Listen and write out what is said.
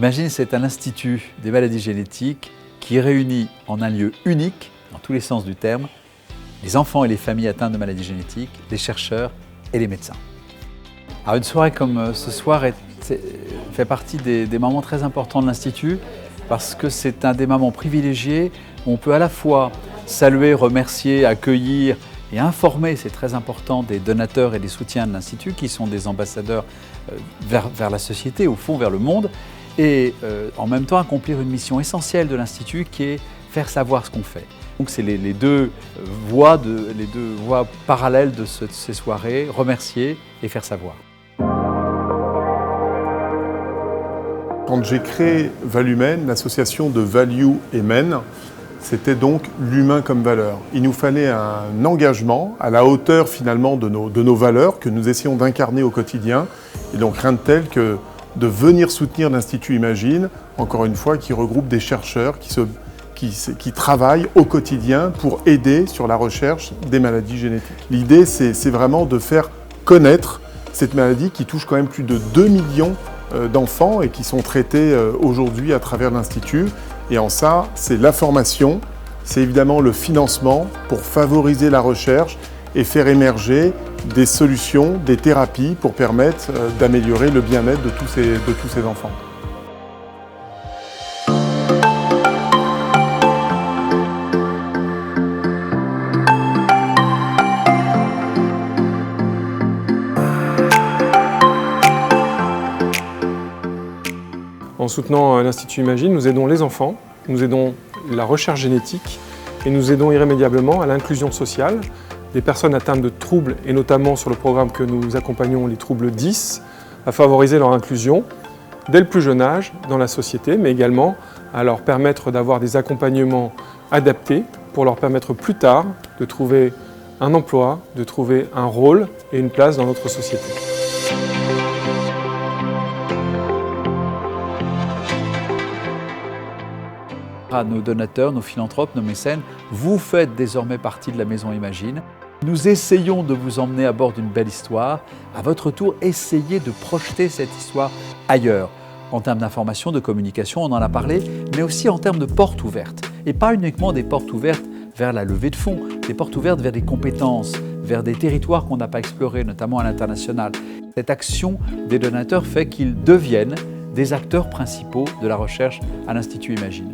Imagine, c'est un institut des maladies génétiques qui réunit en un lieu unique, dans tous les sens du terme, les enfants et les familles atteintes de maladies génétiques, les chercheurs et les médecins. Alors une soirée comme ce soir fait partie des moments très importants de l'Institut parce que c'est un des moments privilégiés où on peut à la fois saluer, remercier, accueillir et informer, c'est très important, des donateurs et des soutiens de l'Institut qui sont des ambassadeurs vers la société, au fond vers le monde, et en même temps accomplir une mission essentielle de l'Institut qui est faire savoir ce qu'on fait. Donc c'est les deux voies parallèles de ces soirées, remercier et faire savoir. Quand j'ai créé Valumen, l'association de Value et Men, c'était donc l'humain comme valeur. Il nous fallait un engagement à la hauteur finalement de nos valeurs que nous essayons d'incarner au quotidien. Et donc rien de tel que de venir soutenir l'Institut Imagine, encore une fois, qui regroupe des chercheurs qui travaillent au quotidien pour aider sur la recherche des maladies génétiques. L'idée, c'est vraiment de faire connaître cette maladie qui touche quand même plus de 2 millions d'enfants et qui sont traités aujourd'hui à travers l'Institut. Et en ça, c'est la formation, c'est évidemment le financement pour favoriser la recherche et faire émerger des solutions, des thérapies pour permettre d'améliorer le bien-être de tous ces enfants. En soutenant l'Institut Imagine, nous aidons les enfants, nous aidons la recherche génétique et nous aidons irrémédiablement à l'inclusion sociale des personnes atteintes de troubles, et notamment sur le programme que nous accompagnons, les troubles 10, à favoriser leur inclusion dès le plus jeune âge dans la société, mais également à leur permettre d'avoir des accompagnements adaptés pour leur permettre plus tard de trouver un emploi, de trouver un rôle et une place dans notre société. À nos donateurs, nos philanthropes, nos mécènes, vous faites désormais partie de la Maison Imagine. Nous essayons de vous emmener à bord d'une belle histoire. À votre tour, essayez de projeter cette histoire ailleurs. En termes d'information, de communication, on en a parlé, mais aussi en termes de portes ouvertes. Et pas uniquement des portes ouvertes vers la levée de fonds, des portes ouvertes vers des compétences, vers des territoires qu'on n'a pas explorés, notamment à l'international. Cette action des donateurs fait qu'ils deviennent des acteurs principaux de la recherche à l'Institut Imagine.